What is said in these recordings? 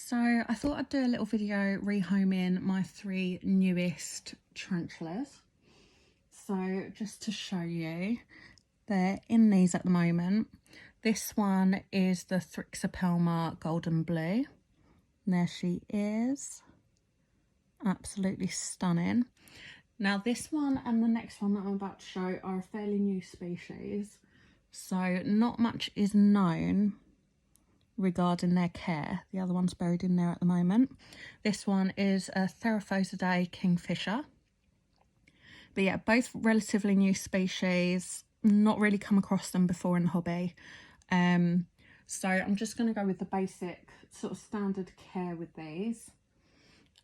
So I thought I'd do a little video rehoming my 3 newest tarantulas. So just to show you, they're in these at the moment. This one is the Thrixopelma Golden Blue. There she is. Absolutely stunning. Now this one and the next one that I'm about to show are a fairly new species. So not much is known regarding their care. The other one's buried in there at the moment. This one is a Theraphosidae Kingfisher. But yeah, both relatively new species. Not really come across them before in the hobby. So I'm just going to go with the basic sort of standard care with these.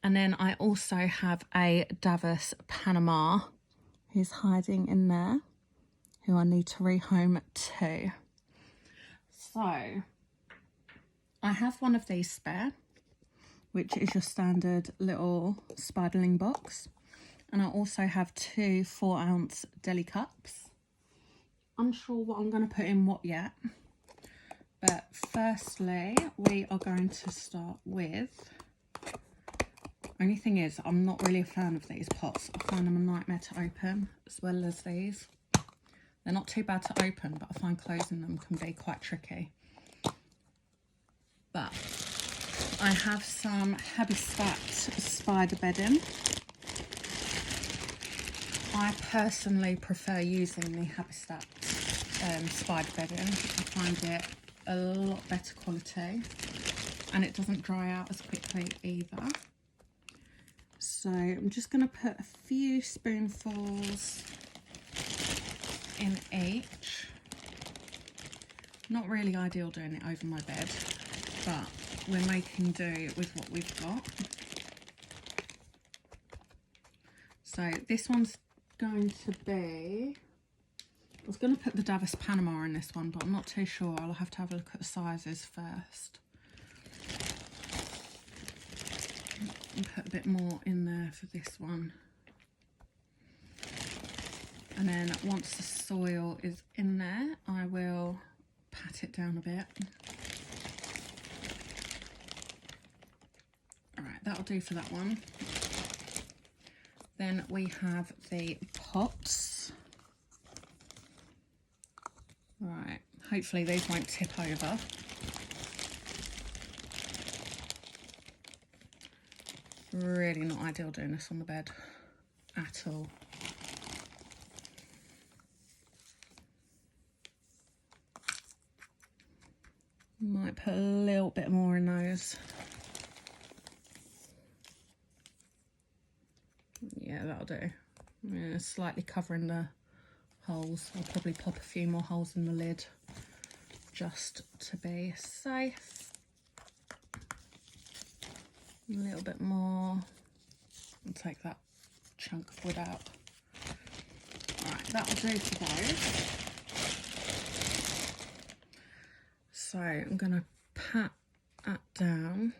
And then I also have a Davus Panama who's hiding in there, who I need to rehome too. So I have one of these spare, which is your standard little spiderling box. And I also have 2 4-ounce deli cups. Unsure what I'm going to put in what yet. But firstly, we are going to start with... Only thing is, I'm not really a fan of these pots. I find them a nightmare to open, as well as these. They're not too bad to open, but I find closing them can be quite tricky. But I have some Habitat spider bedding. I personally prefer using the Habitat spider bedding. I find it a lot better quality and it doesn't dry out as quickly either. So I'm just going to put a few spoonfuls in each. Not really ideal doing it over my bed, but we're making do with what we've got. So this one's going to be... I was going to put the Davus Panama in this one, but I'm not too sure. I'll have to have a look at the sizes first. And put a bit more in there for this one. And then once the soil is in there, I will pat it down a bit. Alright, that'll do for that one. Then we have the pots. Right, hopefully these won't tip over. Really not ideal doing this on the bed at all. Might put a little bit more in those. Yeah, that'll do. Yeah, slightly covering the holes. I'll probably pop a few more holes in the lid just to be safe. A little bit more. I'll take that chunk of wood out. Alright, that'll do for those. So I'm going to pat that down.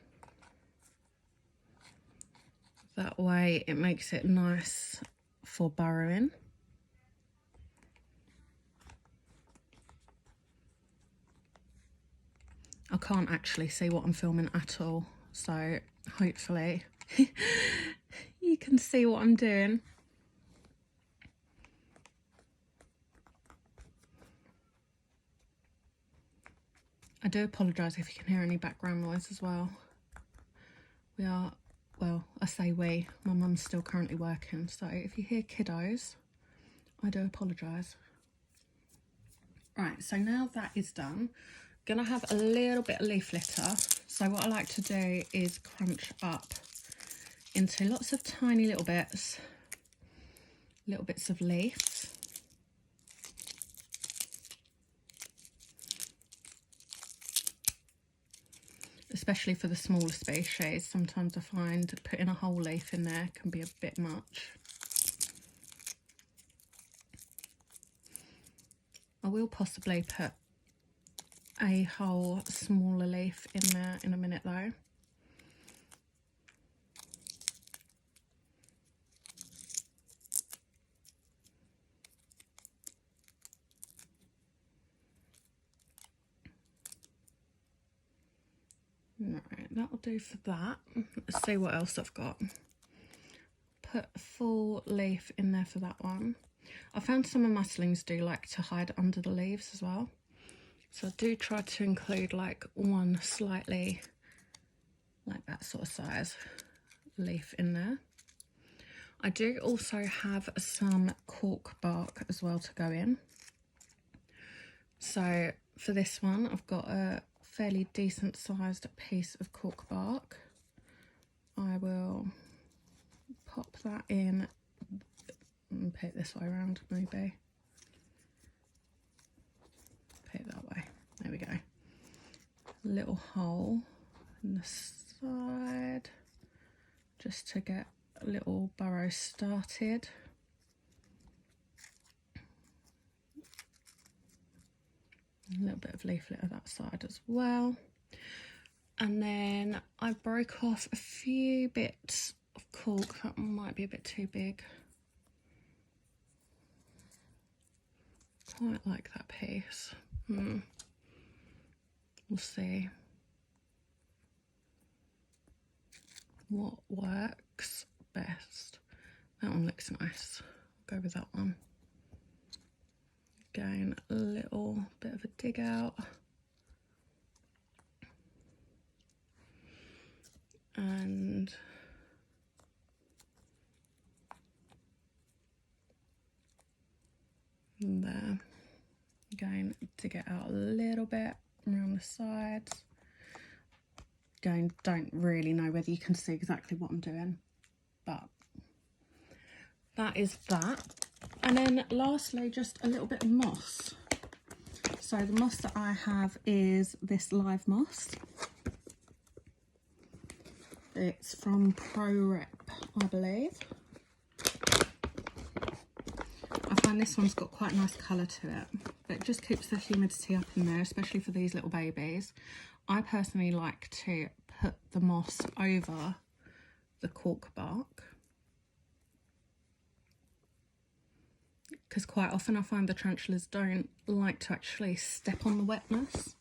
That way it makes it nice for burrowing. I can't actually see what I'm filming at all, so hopefully you can see what I'm doing. I do apologise if you can hear any background noise as well. We are, well, I say we, my mum's still currently working, so if you hear kiddos, I do apologise. Right, so now that is done, I'm going to have a little bit of leaf litter. So what I like to do is crunch up into lots of tiny little bits of leaves. Especially for the smaller species, sometimes I find putting a whole leaf in there can be a bit much. I will possibly put a whole smaller leaf in there in a minute though. Right, that'll do for that. Let's see what else I've got. Put a full leaf in there for that one. I found some of my slings do like to hide under the leaves as well. So I do try to include like one slightly like that sort of size leaf in there. I do also have some cork bark as well to go in. So for this one, I've got a fairly decent sized piece of cork bark. I will pop that in and put it this way around, maybe. Put it that way. There we go. Little hole in the side just to get a little burrow started. A little bit of leaflet of that side as well. And then I broke off a few bits of cork that might be a bit too big. Quite like that piece. We'll see what works best. That one looks nice. I'll go with that one. Again, a little bit of a dig out. And there. Again, dig it out a little bit around the sides. Again, don't really know whether you can see exactly what I'm doing, but that is that. And then lastly, just a little bit of moss. So the moss that I have is this live moss. It's from Pro Rep, I believe. I find this one's got quite a nice colour to it, but it just keeps the humidity up in there, especially for these little babies. I personally like to put the moss over the cork bark, because quite often I find the tarantulas don't like to actually step on the wetness.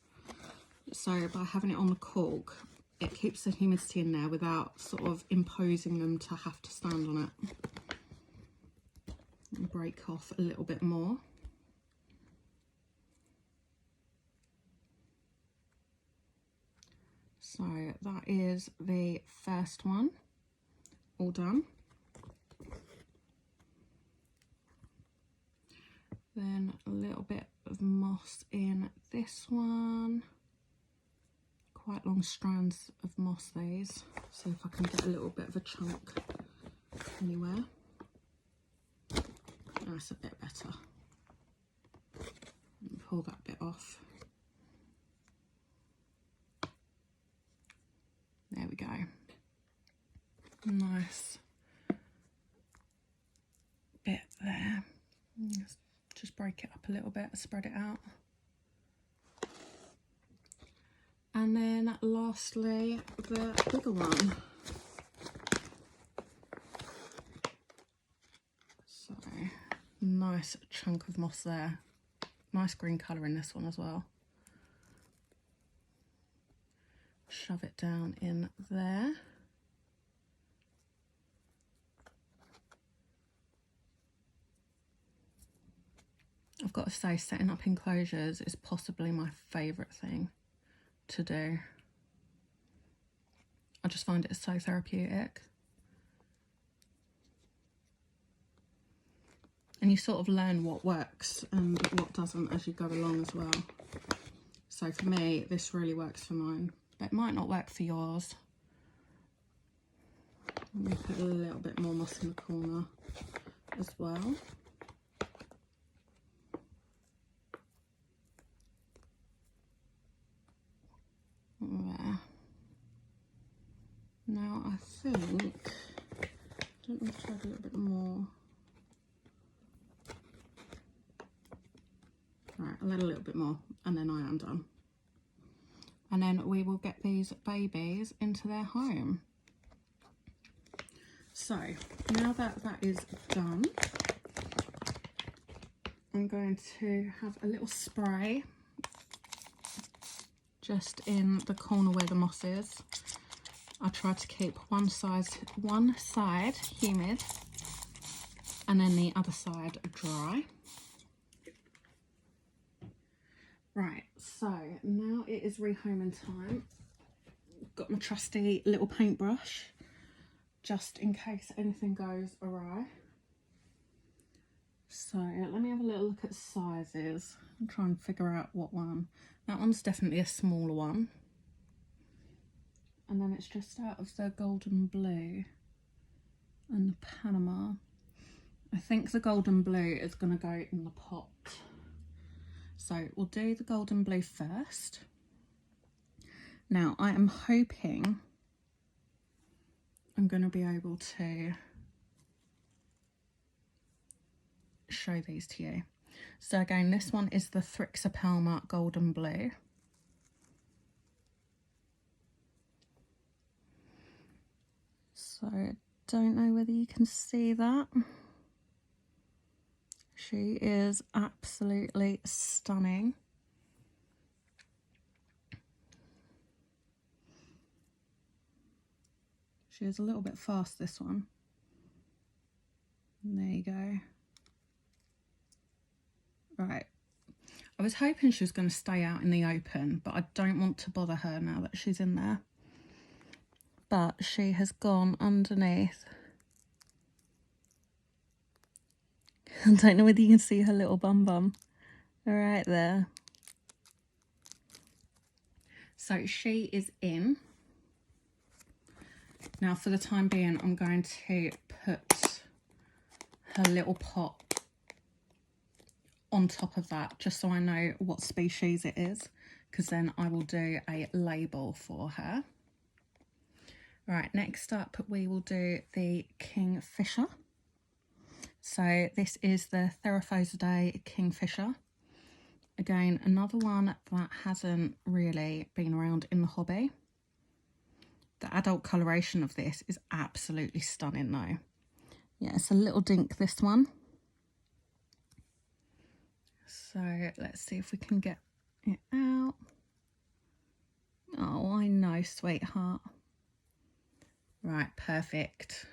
So by having it on the cork, it keeps the humidity in there without sort of imposing them to have to stand on it. And break off a little bit more. So that is the first one, all done. Then a little bit of moss in this one. Quite long strands of moss these. See if I can get a little bit of a chunk anywhere. That's a bit better. And pull that bit off. There we go. Nice bit there. Just break it up a little bit, spread it out. And then lastly, the bigger one. So, nice chunk of moss there. Nice green colour in this one as well. Shove it down in there. I've got to say, setting up enclosures is possibly my favourite thing to do. I just find it so therapeutic. And you sort of learn what works and what doesn't as you go along as well. So for me, this really works for mine, but it might not work for yours. Let me put a little bit more moss in the corner as well. There. Now I think, don't need to add a little bit more. Right, I'll add a little bit more and then I am done. And then we will get these babies into their home. So now that that is done, I'm going to have a little spray just in the corner where the moss is. I try to keep one side humid and then the other side dry. Right, so now it is rehoming time. Got my trusty little paintbrush just in case anything goes awry. So let me have a little look at sizes and try and figure out what one. That one's definitely a smaller one. And then it's just out of the golden blue and the Panama. I think the golden blue is going to go in the pot. So we'll do the golden blue first. Now I am hoping I'm going to be able to show these to you. So again, this one is the Thrixopelma Golden Blue. So I don't know whether you can see that. She is absolutely stunning. She is a little bit fast, this one. And there you go. Right. I was hoping she was going to stay out in the open, but I don't want to bother her now that she's in there. But she has gone underneath. I don't know whether you can see her little bum right there. So she is in. Now for the time being, I'm going to put her little pot on top of that, just so I know what species it is, because then I will do a label for her. Right, next up we will do the Kingfisher. So this is the Theraphosidae Kingfisher. Again, another one that hasn't really been around in the hobby. The adult coloration of this is absolutely stunning though. Yeah, it's a little dink, this one. So let's see if we can get it out. Oh, I know, sweetheart. Right, perfect.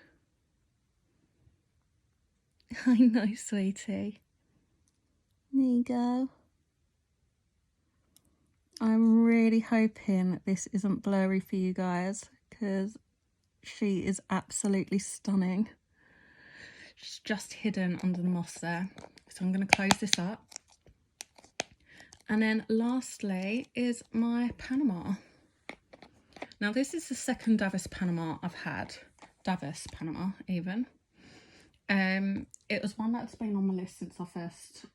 I know, sweetie. There you go. I'm really hoping this isn't blurry for you guys, because she is absolutely stunning. She's just hidden under the moss there. So I'm going to close this up. And then lastly is my Panama. Now this is the second Davus Panama I've had. Davus Panama even. It was one that's been on my list since I first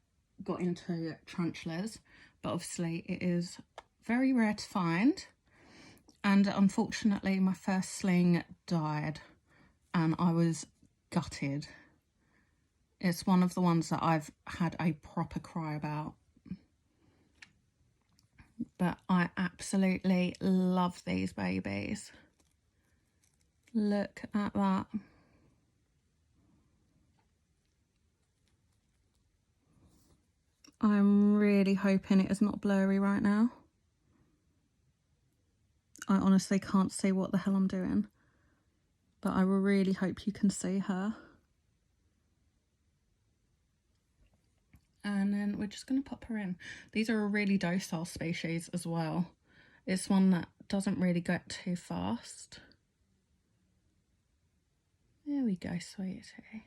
got into tarantulas, but obviously it is very rare to find, and unfortunately my first sling died and I was gutted. It's one of the ones that I've had a proper cry about, but I absolutely love these babies. Look at that. I'm really hoping it is not blurry right now. I honestly can't see what the hell I'm doing, but I really hope you can see her. And then we're just going to pop her in. These are a really docile species as well. It's one that doesn't really get too fast. There we go, sweetie.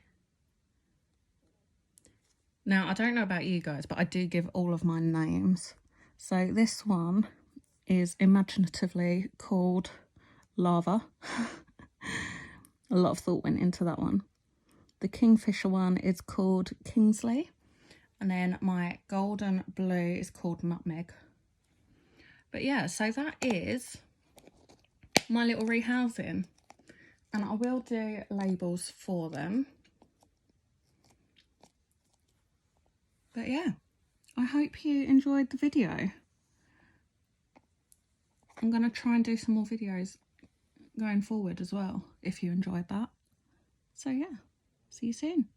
Now, I don't know about you guys, but I do give all of my names. So this one is imaginatively called Lava. A lot of thought went into that one. The Kingfisher one is called Kingsley. And then my golden blue is called Nutmeg. But yeah, so that is my little rehousing. And I will do labels for them. But yeah, I hope you enjoyed the video. I'm going to try and do some more videos going forward as well, if you enjoyed that. So yeah, see you soon.